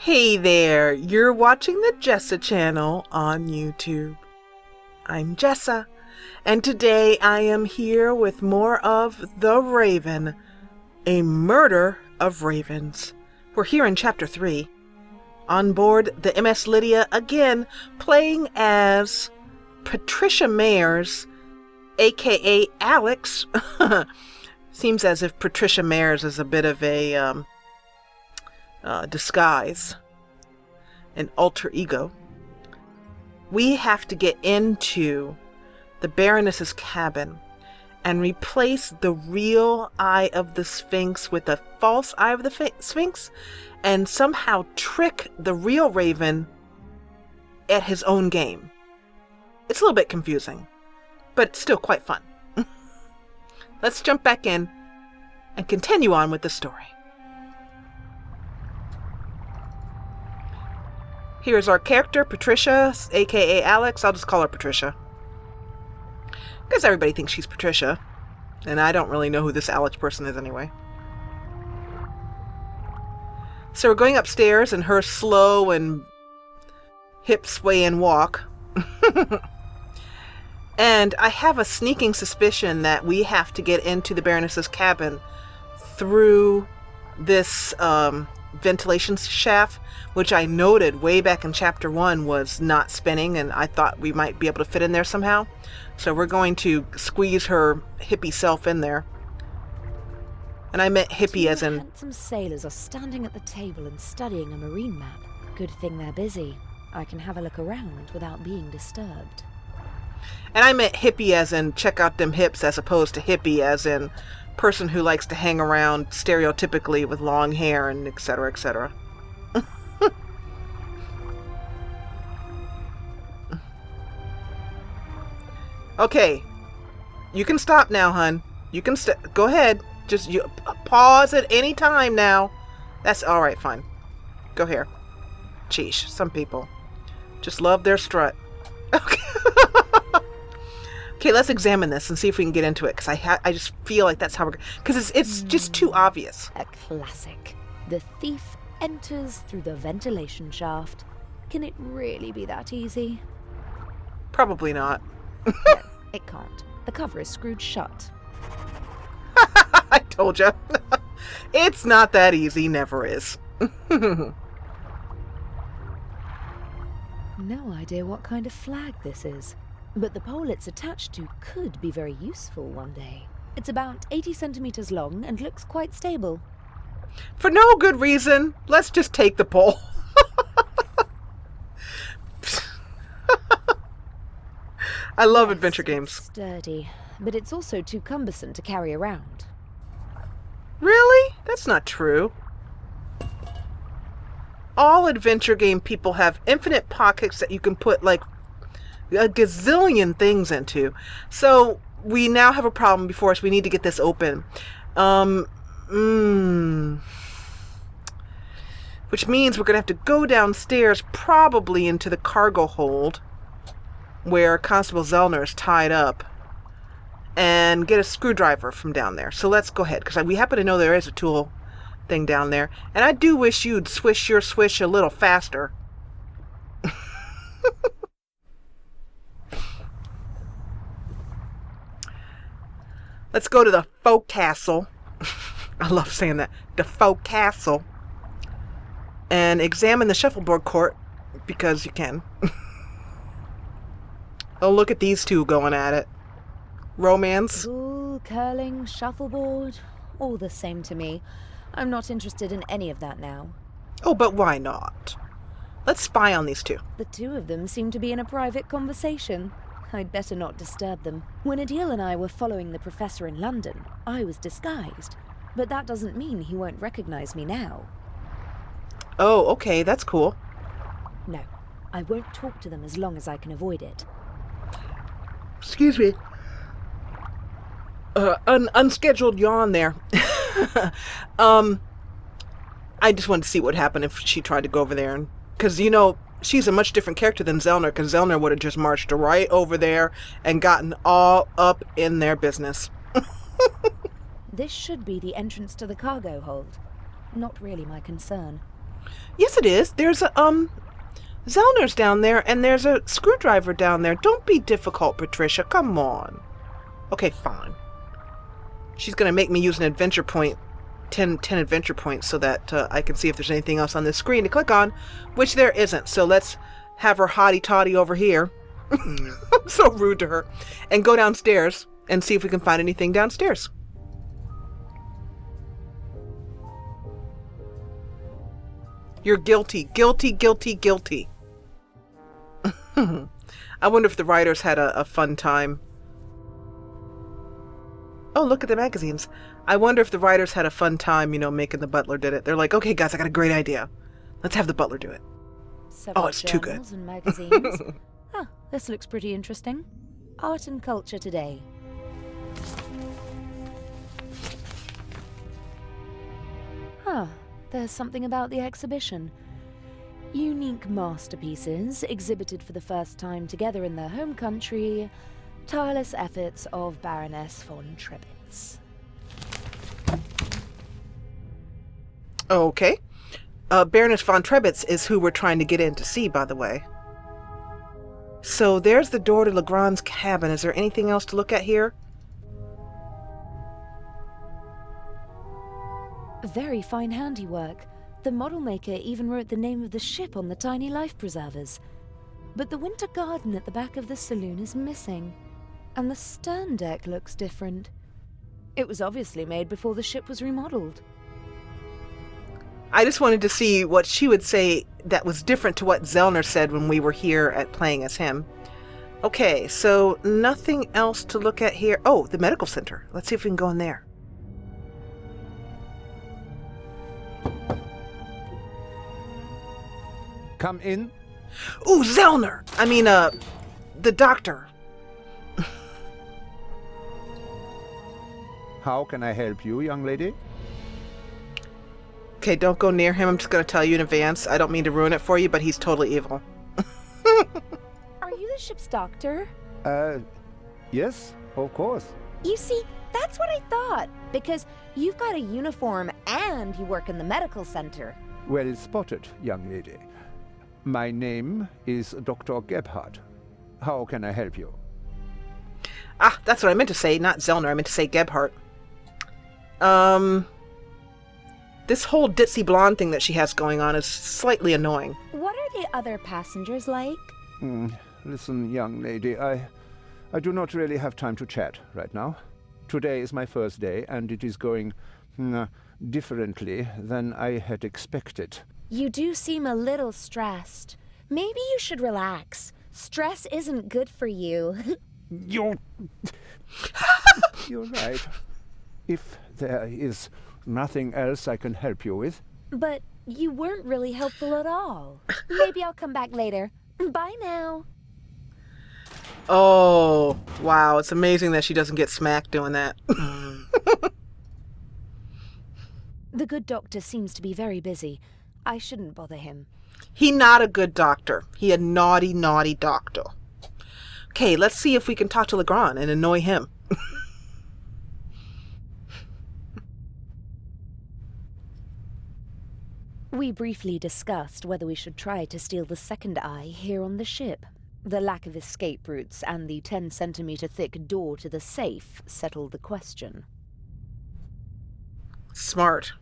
Hey there, you're watching the Jessa channel on YouTube. I'm Jessa, and today I am here with more of The Raven, a murder of ravens. We're here in Chapter 3. On board the MS Lydia, again, playing as Patricia Mayers, aka Alex. Seems as if Patricia Mayers is a bit of a disguise, an alter ego. We have to get into the Baroness's cabin and replace the real eye of the Sphinx with a false eye of the Sphinx, and somehow trick the real Raven at his own game. It's a little bit confusing, but still quite fun. Let's jump back in and continue on with the story. Here's our character, Patricia, aka Alex. I'll just call her Patricia, because everybody thinks she's Patricia, and I don't really know who this Alex person is anyway. So we're going upstairs in her slow and hip sway and walk. And I have a sneaking suspicion that we have to get into the Baroness's cabin through this ventilation shaft, which I noted way back in Chapter 1 was not spinning, and I thought we might be able to fit in there somehow. So we're going to squeeze her hippie self in there. And I meant hippie as in... Handsome sailors are standing at the table and studying a marine map. Good thing they're busy. I can have a look around without being disturbed. And I meant hippie as in check out them hips, as opposed to hippie as in person who likes to hang around stereotypically with long hair and etc., etc. Okay, you can stop now, hun. You can go ahead. Just you pause at any time now. That's all right. Fine. Go here. Sheesh. Some people just love their strut. Okay. Okay, let's examine this and see if we can get into it, because I just feel like that's how we're... Because it's just too obvious. A classic. The thief enters through the ventilation shaft. Can it really be that easy? Probably not. No, it can't. The cover is screwed shut. I told you. It's not that easy. Never is. No idea what kind of flag this is. But the pole it's attached to could be very useful one day. It's about 80 centimeters long and looks quite stable. For no good reason. Let's just take the pole. I love adventure games. It's sturdy, but it's also too cumbersome to carry around. Really? That's not true. All adventure game people have infinite pockets that you can put like a gazillion things into. So we now have a problem before us. We need to get this open. Which means we're going to have to go downstairs, probably into the cargo hold where Constable Zellner is tied up, and get a screwdriver from down there. So let's go ahead, because we happen to know there is a tool thing down there. And I do wish you'd swish your swish a little faster. Let's go to the folk castle. I love saying that. The folk castle. And examine the shuffleboard court, because you can. Oh, look at these two going at it. Romance. Pool, curling, shuffleboard, all the same to me. I'm not interested in any of that now. Oh, but why not? Let's spy on these two. The two of them seem to be in a private conversation. I'd better not disturb them. When Adil and I were following the professor in London, I was disguised. But that doesn't mean he won't recognize me now. Oh, okay, that's cool. No, I won't talk to them as long as I can avoid it. Excuse me. Unscheduled yawn there. I just wanted to see what happened if she tried to go over there. Because, you know, she's a much different character than Zellner, because Zellner would have just marched right over there and gotten all up in their business. This should be the entrance to the cargo hold. Not really my concern. Yes, it is. There's a, Zellner's down there, and there's a screwdriver down there. Don't be difficult, Patricia. Come on. Okay, fine. She's going to make me use an adventure point, 10 adventure points, so that I can see if there's anything else on this screen to click on, which there isn't. So let's have her hotty-toddy over here. I'm so rude to her. And go downstairs and see if we can find anything downstairs. You're guilty. Guilty, guilty, guilty. I wonder if the writers had a fun time. Oh, look at the magazines. I wonder if the writers had a fun time, making the butler did it. They're like, okay, guys, I got a great idea. Let's have the butler do it. Several it's too good. journals and magazines. This looks pretty interesting. Art and Culture Today. There's something about the exhibition. Unique masterpieces exhibited for the first time together in their home country. Tireless efforts of Baroness von Trebitz. Okay. Baroness von Trebitz is who we're trying to get in to see, by the way. So there's the door to LeGrand's cabin. Is there anything else to look at here? Very fine handiwork. The model maker even wrote the name of the ship on the tiny life preservers. But the winter garden at the back of the saloon is missing. And the stern deck looks different. It was obviously made before the ship was remodeled. I just wanted to see what she would say that was different to what Zellner said when we were here at playing as him. Okay, so nothing else to look at here. Oh, the medical center. Let's see if we can go in there. Come in. Ooh, Zellner! I mean, the doctor. How can I help you, young lady? Okay, don't go near him. I'm just going to tell you in advance. I don't mean to ruin it for you, but he's totally evil. Are you the ship's doctor? Yes, of course. You see, that's what I thought. Because you've got a uniform and you work in the medical center. Well spotted, young lady. My name is Dr. Gebhardt. How can I help you? Ah, that's what I meant to say, not Zellner. I meant to say Gebhardt. This whole ditzy blonde thing that she has going on is slightly annoying. What are the other passengers like? Listen, young lady, I do not really have time to chat right now. Today is my first day, and it is going differently than I had expected. You do seem a little stressed. Maybe you should relax. Stress isn't good for you. You're right. If there is nothing else I can help you with. But you weren't really helpful at all. Maybe I'll come back later. Bye now. Oh, wow. It's amazing that she doesn't get smacked doing that. The good doctor seems to be very busy. I shouldn't bother him. He not a good doctor. He a naughty, naughty doctor. Okay, let's see if we can talk to LeGrand and annoy him. We briefly discussed whether we should try to steal the second eye here on the ship. The lack of escape routes and the 10-centimeter thick door to the safe settled the question. Smart.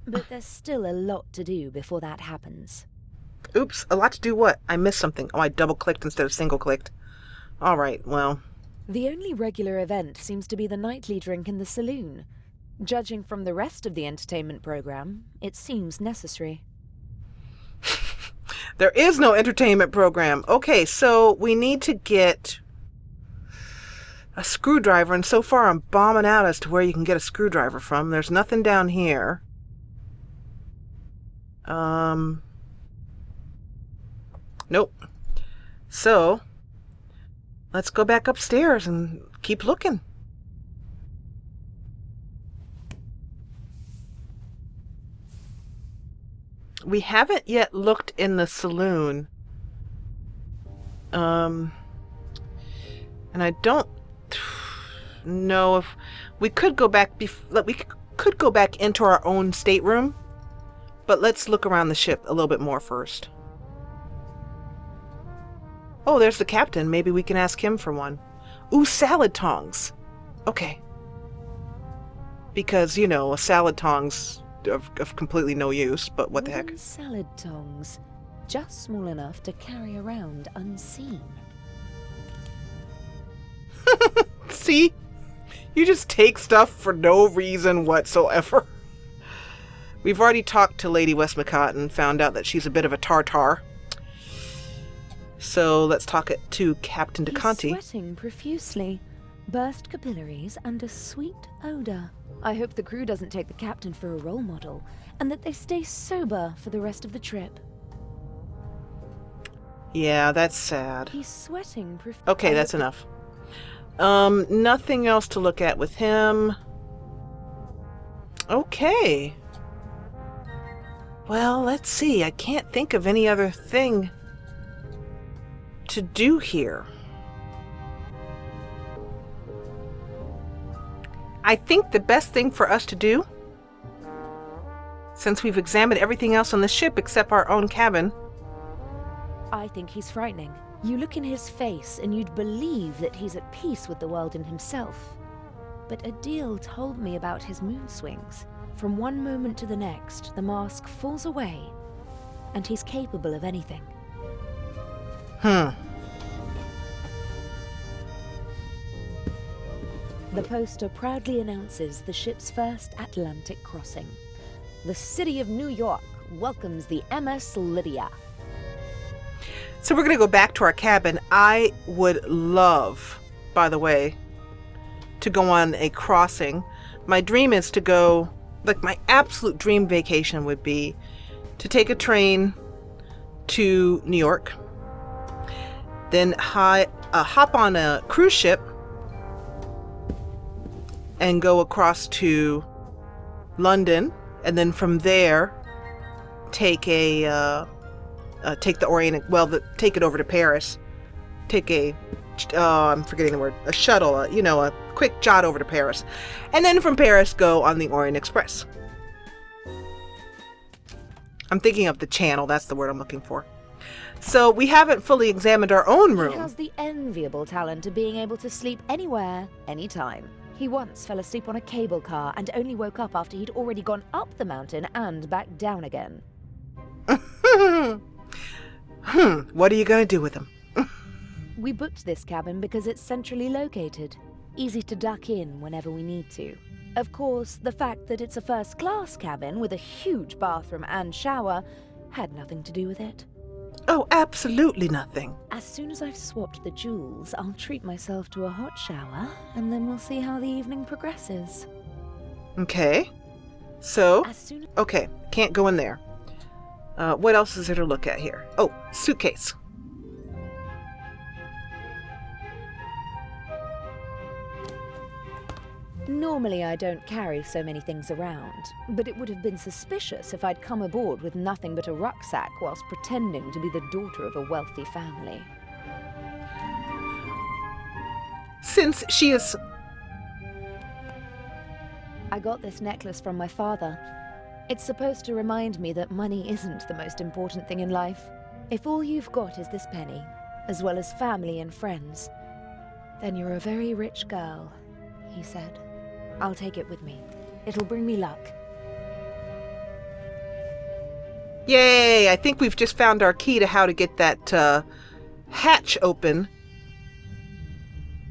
But there's still a lot to do before that happens. Oops, a lot to do what? I missed something. Oh, I double-clicked instead of single-clicked. All right, well. The only regular event seems to be the nightly drink in the saloon. Judging from the rest of the entertainment program, it seems necessary. There is no entertainment program. Okay, so we need to get a screwdriver, and so far I'm bombing out as to where you can get a screwdriver from. There's nothing down here. Nope. So, let's go back upstairs and keep looking. We haven't yet looked in the saloon. And I don't know if we could go back we could go back into our own stateroom, But let's look around the ship a little bit more first. Oh, there's the captain. Maybe we can ask him for one. Ooh, salad tongs. Okay. Because, you know, a salad tongs of completely no use, but what the heck. Wooden salad tongs, just small enough to carry around unseen. See? You just take stuff for no reason whatsoever. We've already talked to Lady Westmacott and found out that she's a bit of a tartar. So let's talk to Captain DeConti. He's sweating profusely, burst capillaries, and a sweet odor. I hope the crew doesn't take the captain for a role model, and that they stay sober for the rest of the trip. Yeah, that's sad. He's sweating profusely. Okay, that's enough. Nothing else to look at with him. Okay. Well, let's see. I can't think of any other thing to do here. I think the best thing for us to do, since we've examined everything else on the ship except our own cabin. I think he's frightening. You look in his face and you'd believe that he's at peace with the world and himself. But Adil told me about his moon swings. From one moment to the next, the mask falls away, and he's capable of anything. The poster proudly announces the ship's first Atlantic crossing. The city of New York welcomes the MS Lydia. So we're going to go back to our cabin. I would love, by the way, to go on a crossing. My dream is to go, like my absolute dream vacation would be to take a train to New York, then hop on a cruise ship and go across to London, and then from there take the Orient, take it over to Paris. Take I'm forgetting the word, a shuttle, a quick jaunt over to Paris. And then from Paris, go on the Orient Express. I'm thinking of the channel, that's the word I'm looking for. So we haven't fully examined our own room. He has the enviable talent of being able to sleep anywhere, anytime. He once fell asleep on a cable car and only woke up after he'd already gone up the mountain and back down again. What are you going to do with him? We booked this cabin because it's centrally located, easy to duck in whenever we need to. Of course, the fact that it's a first-class cabin with a huge bathroom and shower had nothing to do with it. Oh, absolutely nothing. As soon as I've swapped the jewels, I'll treat myself to a hot shower, and then we'll see how the evening progresses. Okay. So, As okay, can't go in there. What else is there to look at here? Oh, suitcase. Normally I don't carry so many things around, but it would have been suspicious if I'd come aboard with nothing but a rucksack whilst pretending to be the daughter of a wealthy family. Since she is... I got this necklace from my father. It's supposed to remind me that money isn't the most important thing in life. If all you've got is this penny, as well as family and friends, then you're a very rich girl, he said. I'll take it with me. It'll bring me luck. Yay! I think we've just found our key to how to get that hatch open.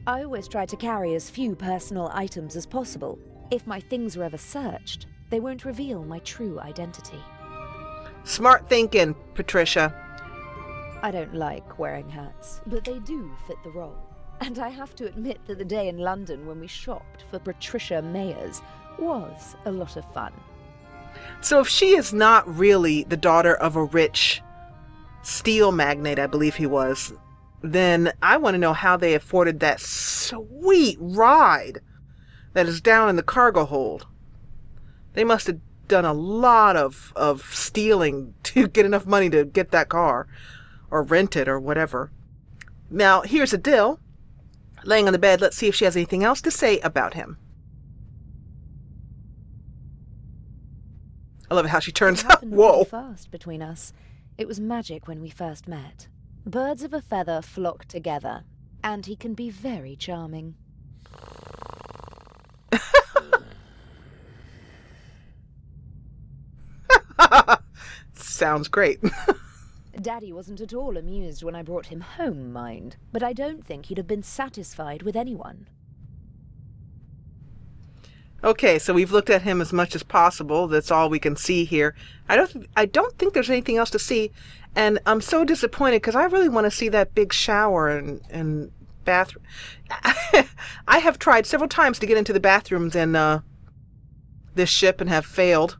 I always try to carry as few personal items as possible. If my things are ever searched, they won't reveal my true identity. Smart thinking, Patricia. I don't like wearing hats, but they do fit the role. And I have to admit that the day in London when we shopped for Patricia Mayers was a lot of fun. So if she is not really the daughter of a rich steel magnate, I believe he was, then I want to know how they afforded that sweet ride that is down in the cargo hold. They must have done a lot of stealing to get enough money to get that car, or rent it, or whatever. Now, here's Adil, laying on the bed. Let's see if she has anything else to say about him. I love how she turns It up. happened pretty Whoa. fast between us. It was magic when we first met. Birds of a feather flock together, and he can be very charming. Sounds great. Daddy wasn't at all amused when I brought him home, mind, but I don't think he'd have been satisfied with anyone. Okay, so we've looked at him as much as possible. That's all we can see here. I don't think there's anything else to see, and I'm so disappointed because I really want to see that big shower and bathroom. I have tried several times to get into the bathrooms in this ship and have failed.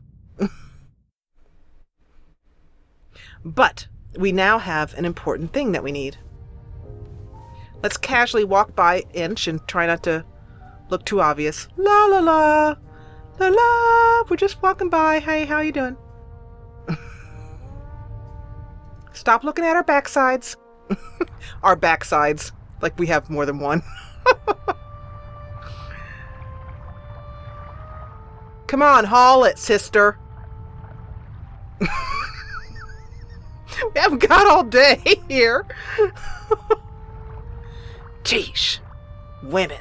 But we now have an important thing that we need. Let's casually walk by Inch and try not to look too obvious. La la la. La la. We're just walking by. Hey, how you doing? Stop looking at our backsides. Our backsides. Like we have more than one. Come on, haul it, sister. We haven't got all day here. Jeesh. Women.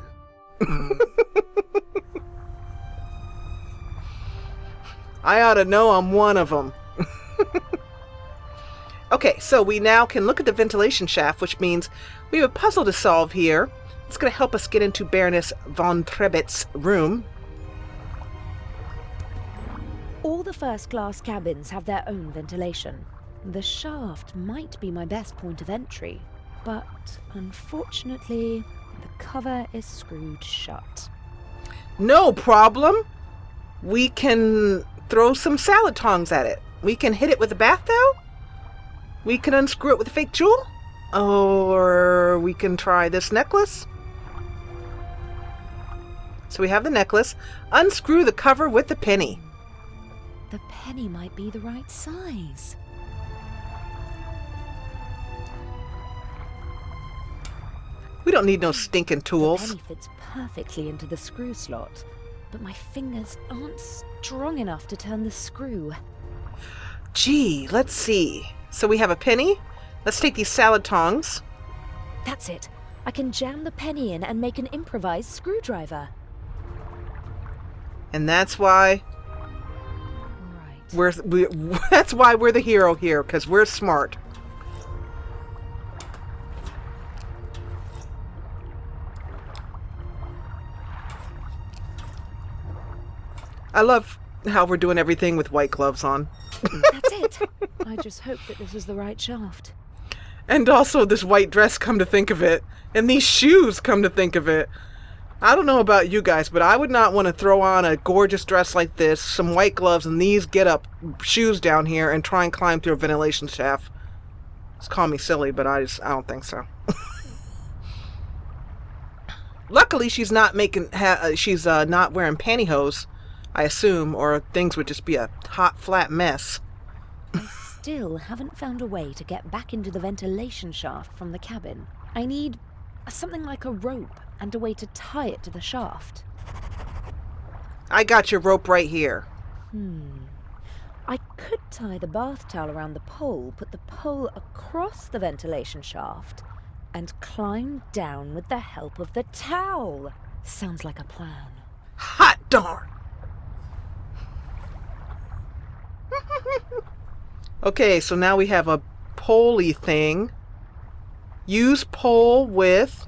I ought to know I'm one of them. Okay, so we now can look at the ventilation shaft, which means we have a puzzle to solve here. It's going to help us get into Baroness von Trebit's room. All the first-class cabins have their own ventilation. The shaft might be my best point of entry, but unfortunately, the cover is screwed shut. No problem. We can throw some salad tongs at it. We can hit it with a bath towel. We can unscrew it with a fake jewel. Or we can try this necklace. So we have the necklace. Unscrew the cover with the penny. The penny might be the right size. We don't need no stinking The tools. penny fits perfectly into the screw slot, but my fingers aren't strong enough to turn the screw. Gee, let's see. So we have a penny. Let's take these salad tongs. That's it. I can jam the penny in and make an improvised screwdriver. And that's why Right. that's why we're the hero here, because we're smart. I love how we're doing everything with white gloves on. That's it. I just hope that this is the right shaft. And also this white dress, come to think of it. And these shoes, come to think of it. I don't know about you guys, but I would not want to throw on a gorgeous dress like this, some white gloves, and these get-up shoes down here and try and climb through a ventilation shaft. Just call me silly, but I don't think so. Luckily, she's not making. She's not wearing pantyhose, I assume, or things would just be a hot, flat mess. I still haven't found a way to get back into the ventilation shaft from the cabin. I need something like a rope and a way to tie it to the shaft. I got your rope right here. I could tie the bath towel around the pole, put the pole across the ventilation shaft, and climb down with the help of the towel. Sounds like a plan. Hot darn! Okay, so now we have a pole-y thing. Use pole with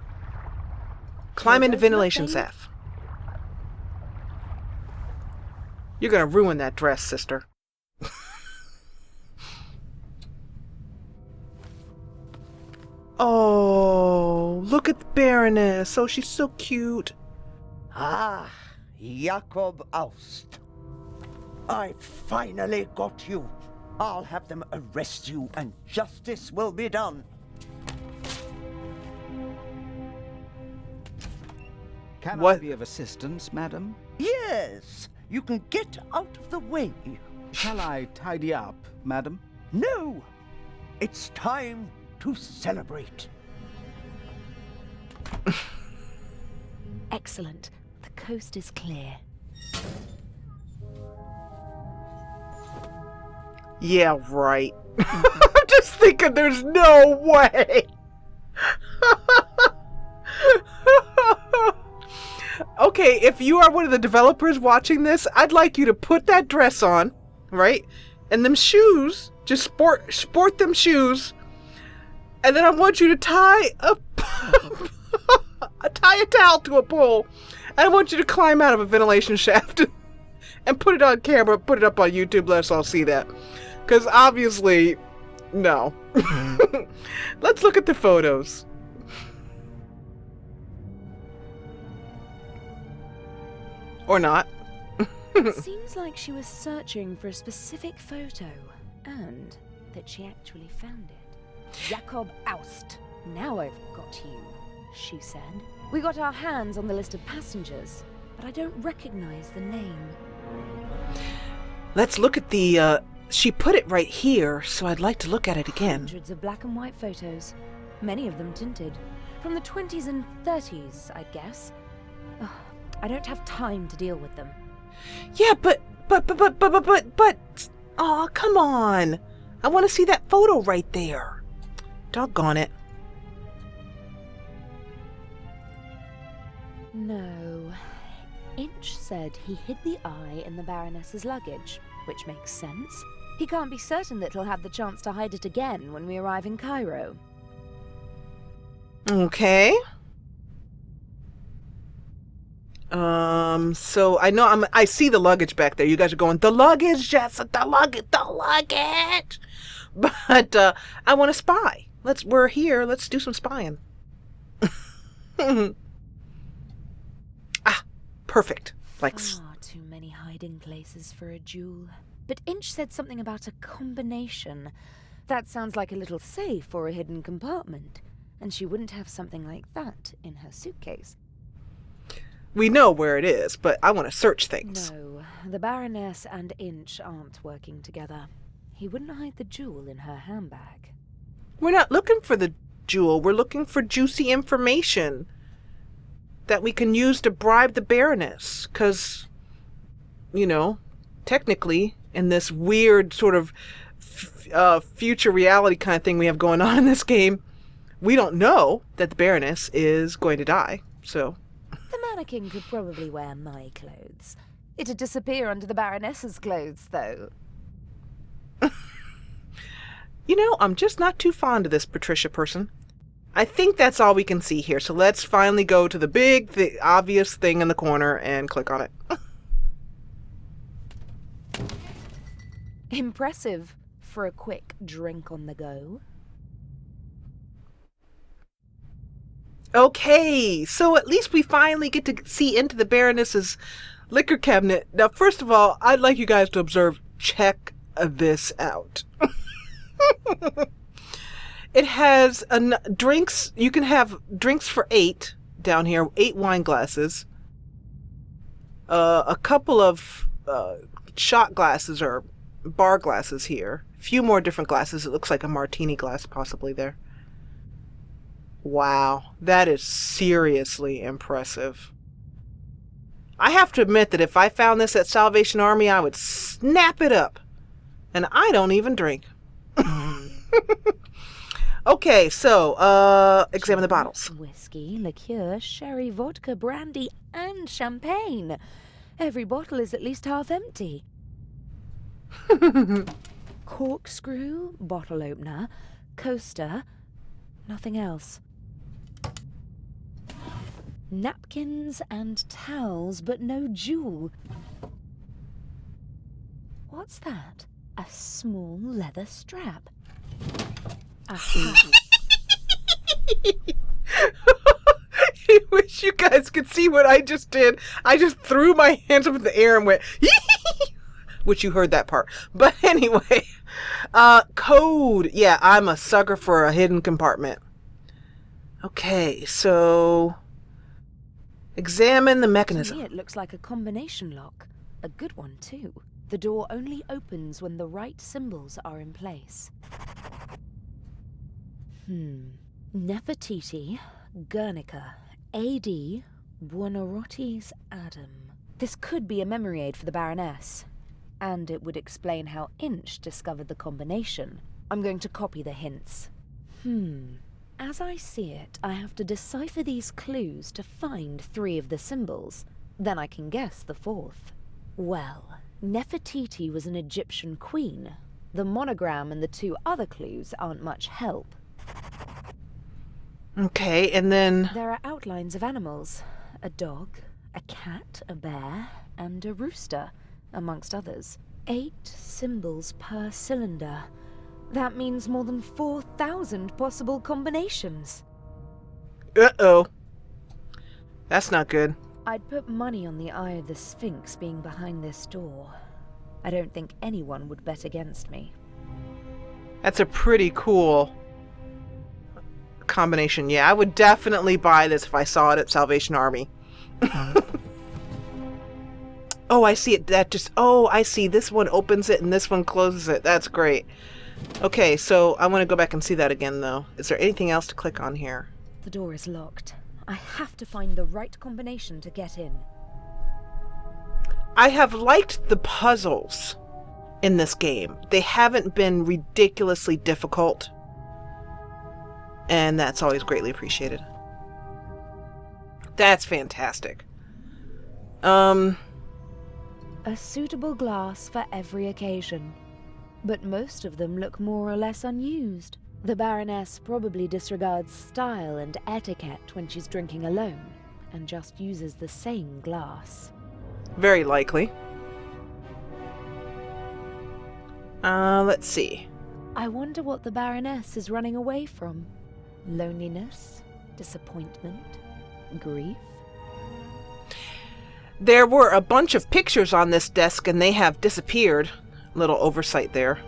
climb into ventilation shaft. You're gonna ruin that dress, sister. Oh, look at the Baroness. Oh, she's so cute. Ah, Jakob Aust. I finally got you. I'll have them arrest you and justice will be done. Can What? I be of assistance, madam? Yes, you can get out of the way. Shall I tidy up, madam? No, it's time to celebrate. Excellent. The coast is clear. Yeah, right. I'm just thinking there's no way. Okay, if you are one of the developers watching this, I'd like you to put that dress on, right? And them shoes, just sport them shoes. And then I want you to tie a towel to a pole. And I want you to climb out of a ventilation shaft and put it on camera, put it up on YouTube, let us all see that. Because obviously, no. Let's look at the photos. Or not. It seems like she was searching for a specific photo, and that she actually found it. Jakob Aust. Now I've got you, she said. We got our hands on the list of passengers, but I don't recognize the name. Let's look at the, she put it right here, so I'd like to look at it again. Hundreds of black and white photos, many of them tinted. From the 20s and 30s, I'd guess. Ugh, I don't have time to deal with them. Yeah, but, oh, come on. I want to see that photo right there. Doggone it. No. Inch said he hid the eye in the Baroness's luggage, which makes sense. He can't be certain that he'll have the chance to hide it again when we arrive in Cairo. Okay. So I know I see the luggage back there. You guys are going, the luggage, Jessa, the luggage. But I want to spy. We're here. Let's do some spying. Ah, perfect. Like far too many hiding places for a jewel. But Inch said something about a combination. That sounds like a little safe or a hidden compartment. And she wouldn't have something like that in her suitcase. we know where it is, but I want to search things. No, the Baroness and Inch aren't working together. He wouldn't hide the jewel in her handbag. We're not looking for the jewel. We're looking for juicy information that we can use to bribe the Baroness. Because, you know, technically, in this weird sort of future reality kind of thing we have going on in this game, we don't know that the Baroness is going to die. So The mannequin could probably wear my clothes. It'd disappear under the Baroness's clothes, though. You know, I'm just not too fond of this Patricia person. I think that's all we can see here. So let's finally go to the big, obvious thing in the corner and click on it. Impressive for a quick drink on the go. Okay, so at least we finally get to see into the Baroness's liquor cabinet. Now, first of all, I'd like you guys to observe, check this out. It has drinks. You can have drinks for 8 down here, 8 wine glasses, a couple of shot glasses or bar glasses here, a few more different glasses. It looks like a martini glass possibly there. Wow, that is seriously impressive. I have to admit that if I found this at Salvation Army, I would snap it up. And I don't even drink. Okay, so, examine the bottles. Whiskey, liqueur, sherry, vodka, brandy, and champagne. Every bottle is at least half empty. Corkscrew, bottle opener, coaster, nothing else. Napkins and towels, but no jewel. What's that? A small leather strap. Aha. I wish you guys could see what I just did. I just threw my hands up in the air and went, which you heard that part. But anyway, code. Yeah, I'm a sucker for a hidden compartment. Okay, so examine the mechanism. To me, it looks like a combination lock. A good one, too. The door only opens when the right symbols are in place. Nefertiti, Guernica, AD, Buonarroti's Adam. This could be a memory aid for the Baroness. And it would explain how Inch discovered the combination. I'm going to copy the hints. As I see it, I have to decipher these clues to find 3 of the symbols. Then I can guess the 4th. Well, Nefertiti was an Egyptian queen. The monogram and the 2 other clues aren't much help. Okay, and then... There are outlines of animals. A dog, a cat, a bear, and a rooster, amongst others. 8 symbols per cylinder. That means more than 4,000 possible combinations. Uh-oh. That's not good. I'd put money on the Eye of the Sphinx being behind this door. I don't think anyone would bet against me. That's a pretty cool combination. Yeah, I would definitely buy this if I saw it at Salvation Army. Oh, I see it. Oh, I see. This one opens it and this one closes it. That's great. Okay, so I want to go back and see that again, though. Is there anything else to click on here? The door is locked. I have to find the right combination to get in. I have liked the puzzles in this game. They haven't been ridiculously difficult. And that's always greatly appreciated. That's fantastic. A suitable glass for every occasion. But most of them look more or less unused. The Baroness probably disregards style and etiquette when she's drinking alone, and just uses the same glass. Very likely. Let's see. I wonder what the Baroness is running away from. Loneliness? Disappointment? Grief? There were a bunch of pictures on this desk and they have disappeared. Little oversight there.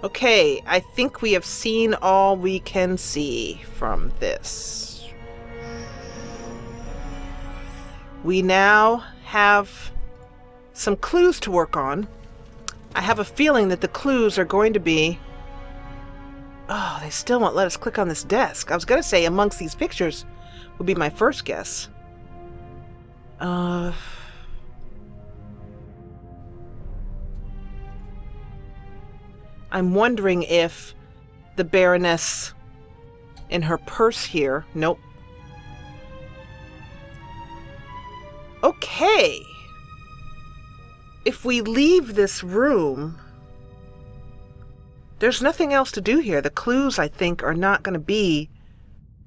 Okay, I think we have seen all we can see from this. We now have some clues to work on. I have a feeling that the clues are going to be... Oh, they still won't let us click on this desk. I was going to say amongst these pictures would be my first guess. I'm wondering if the Baroness in her purse here... Nope. Okay. If we leave this room, there's nothing else to do here. The clues, I think, are not going to be...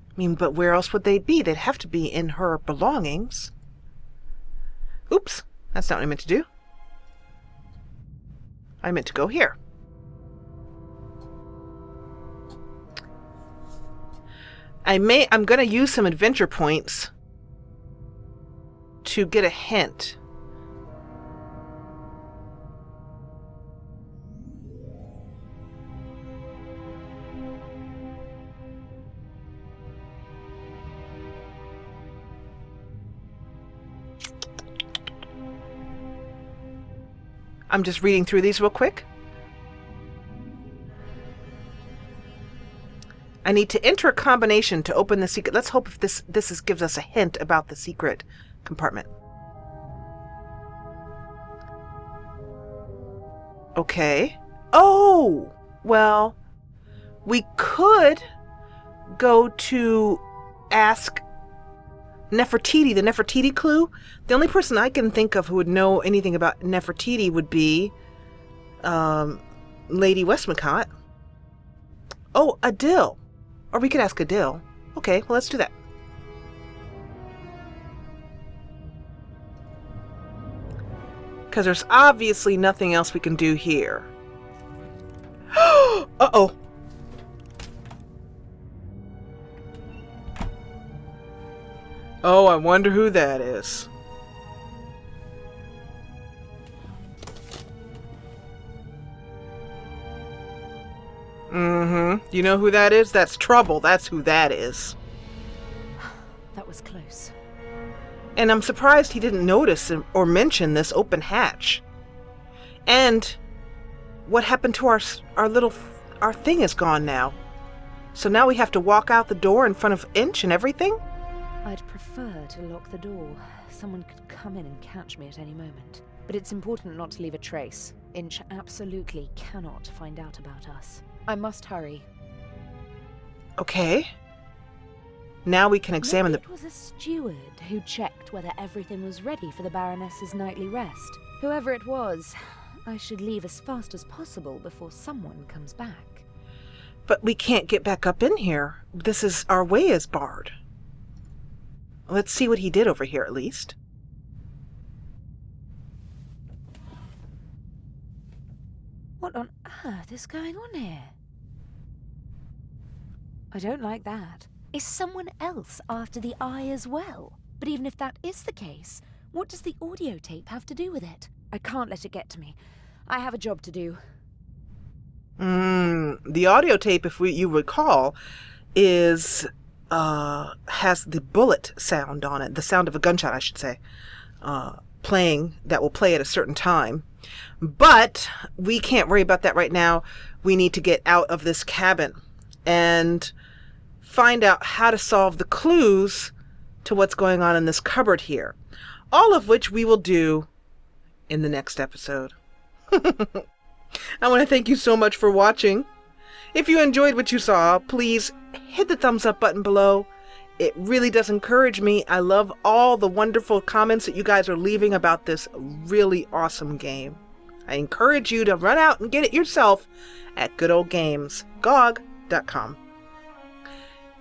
I mean, but where else would they be? They'd have to be in her belongings. Oops, that's not what I meant to do. I meant to go here. I'm going to use some adventure points to get a hint. I'm just reading through these real quick. I need to enter a combination to open the secret. Let's hope if this gives us a hint about the secret compartment. Okay. Oh! Well, we could go to ask Nefertiti, the Nefertiti clue. The only person I can think of who would know anything about Nefertiti would be Lady Westmacott. Oh, Adil. Or we could ask Adil. Okay, well, let's do that. Because there's obviously nothing else we can do here. Uh-oh. Oh, I wonder who that is. You know who that is? That's Trouble. That's who that is. That was close. And I'm surprised he didn't notice or mention this open hatch. And what happened to our thing is gone now. So now we have to walk out the door in front of Inch and everything? I'd prefer to lock the door. Someone could come in and catch me at any moment. but it's important not to leave a trace. Inch absolutely cannot find out about us. I must hurry. Okay. Now we can examine Maybe it was a steward who checked whether everything was ready for the Baroness's nightly rest. Whoever it was, I should leave as fast as possible before someone comes back. But we can't get back up in here. Our way is barred. Let's see what he did over here at least. What on earth is going on here? I don't like that. Is someone else after the eye as well? But even if that is the case, what does the audio tape have to do with it? I can't let it get to me. I have a job to do. The audio tape, if you recall, has the bullet sound on it, the sound of a gunshot, I should say, playing, that will play at a certain time. But we can't worry about that right now. We need to get out of this cabin and find out how to solve the clues to what's going on in this cupboard here. All of which we will do in the next episode. I want to thank you so much for watching. If you enjoyed what you saw, please hit the thumbs up button below. It really does encourage me. I love all the wonderful comments that you guys are leaving about this really awesome game. I encourage you to run out and get it yourself at goodoldgamesgog.com.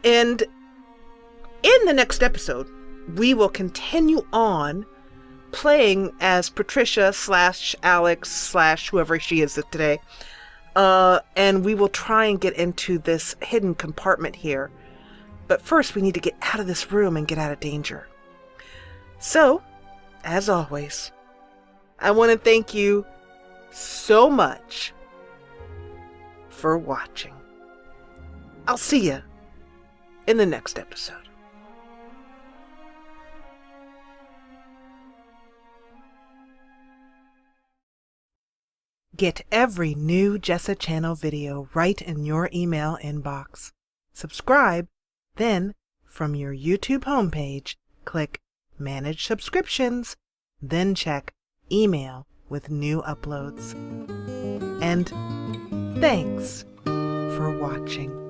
And in the next episode, we will continue on playing as Patricia / Alex / whoever she is today. And we will try and get into this hidden compartment here. But first, we need to get out of this room and get out of danger. So, as always, I want to thank you so much for watching. I'll see you in the next episode. Get every new Jessa channel video right in your email inbox. Subscribe, then from your YouTube homepage, click Manage Subscriptions, then check Email with new uploads. And thanks for watching.